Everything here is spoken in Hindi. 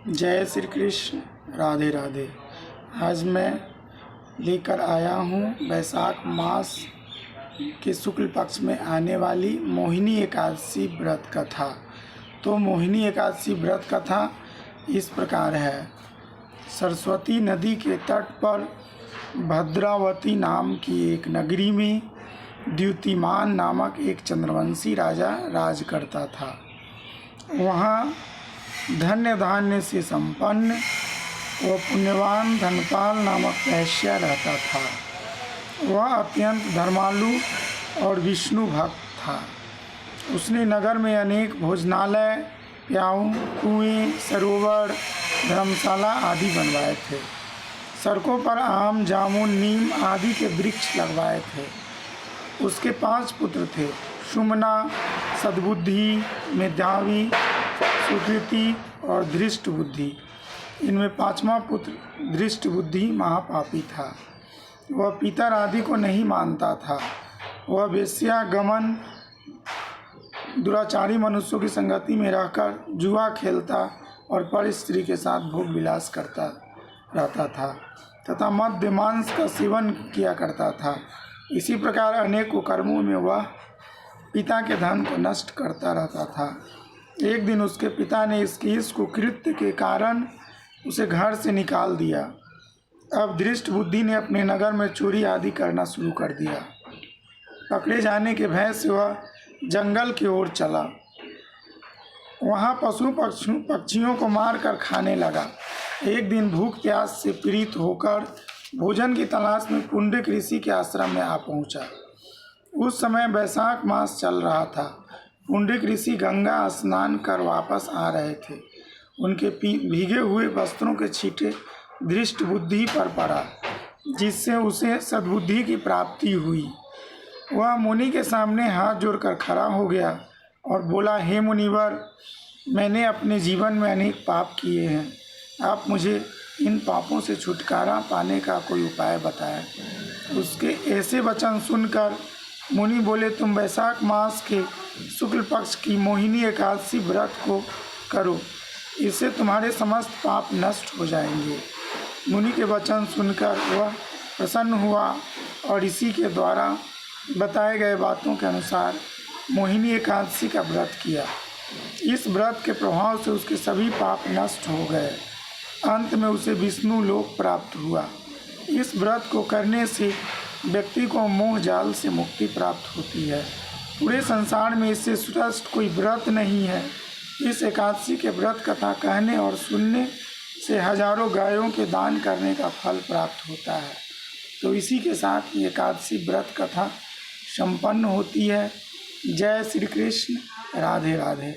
जय श्री कृष्ण। राधे राधे। आज मैं लेकर आया हूँ वैशाख मास के शुक्ल पक्ष में आने वाली मोहिनी एकादशी व्रत कथा। तो मोहिनी एकादशी व्रत कथा इस प्रकार है। सरस्वती नदी के तट पर भद्रावती नाम की एक नगरी में द्युतिमान नामक एक चंद्रवंशी राजा राज करता था। वहाँ धन्य धान्य से संपन्न व पुण्यवान धनपाल नामक वैश्य रहता था। वह अत्यंत धर्मालु और विष्णु भक्त था। उसने नगर में अनेक भोजनालय, प्याऊ, कुएं, सरोवर, धर्मशाला आदि बनवाए थे। सड़कों पर आम, जामुन, नीम आदि के वृक्ष लगवाए थे। उसके 5 पुत्र थे: सुमना, सद्बुद्धि, मेधावी, सुकृति और धृष्ट बुद्धि। इनमें 5वां पुत्र धृष्ट बुद्धि महापापी था। वह पितर आदि को नहीं मानता था। वह वेश्यागमन, दुराचारी मनुष्यों की संगति में रहकर जुआ खेलता और पर स्त्री के साथ भोग विलास करता रहता था तथा मद्य मांस का सेवन किया करता था। इसी प्रकार अनेक कुकर्मों में वह पिता के धन को नष्ट करता रहता था। एक दिन उसके पिता ने इस कुकृत्य के कारण उसे घर से निकाल दिया। अब धृष्ट बुद्धि ने अपने नगर में चोरी आदि करना शुरू कर दिया। पकड़े जाने के भय से वह जंगल की ओर चला। वहाँ पशु पक्षियों को मारकर खाने लगा। एक दिन भूख प्यास से पीड़ित होकर भोजन की तलाश में पुंडरीक ऋषि के आश्रम में आ पहुँचा। उस समय वैशाख मास चल रहा था। पुंडरीक ऋषि गंगा स्नान कर वापस आ रहे थे। उनके भीगे हुए वस्त्रों के छींटे धृष्ट बुद्धि पर पड़ा, जिससे उसे सद्बुद्धि की प्राप्ति हुई। वह मुनि के सामने हाथ जोड़कर खड़ा हो गया और बोला, हे मुनिवर, मैंने अपने जीवन में अनेक पाप किए हैं। आप मुझे इन पापों से छुटकारा पाने का कोई उपाय बताएं। उसके ऐसे वचन सुनकर मुनि बोले, तुम वैशाख मास के शुक्ल पक्ष की मोहिनी एकादशी व्रत को करो, इससे तुम्हारे समस्त पाप नष्ट हो जाएंगे। मुनि के वचन सुनकर वह प्रसन्न हुआ और ऋषि के द्वारा बताए गए बातों के अनुसार मोहिनी एकादशी का व्रत किया। इस व्रत के प्रभाव से उसके सभी पाप नष्ट हो गए। अंत में उसे विष्णु लोक प्राप्त हुआ। इस व्रत को करने से व्यक्ति को मोह जाल से मुक्ति प्राप्त होती है। पूरे संसार में इससे श्रेष्ठ कोई व्रत नहीं है। इस एकादशी के व्रत कथा कहने और सुनने से हजारों गायों के दान करने का फल प्राप्त होता है। तो इसी के साथ ये एकादशी व्रत कथा संपन्न होती है। जय श्री कृष्ण। राधे राधे।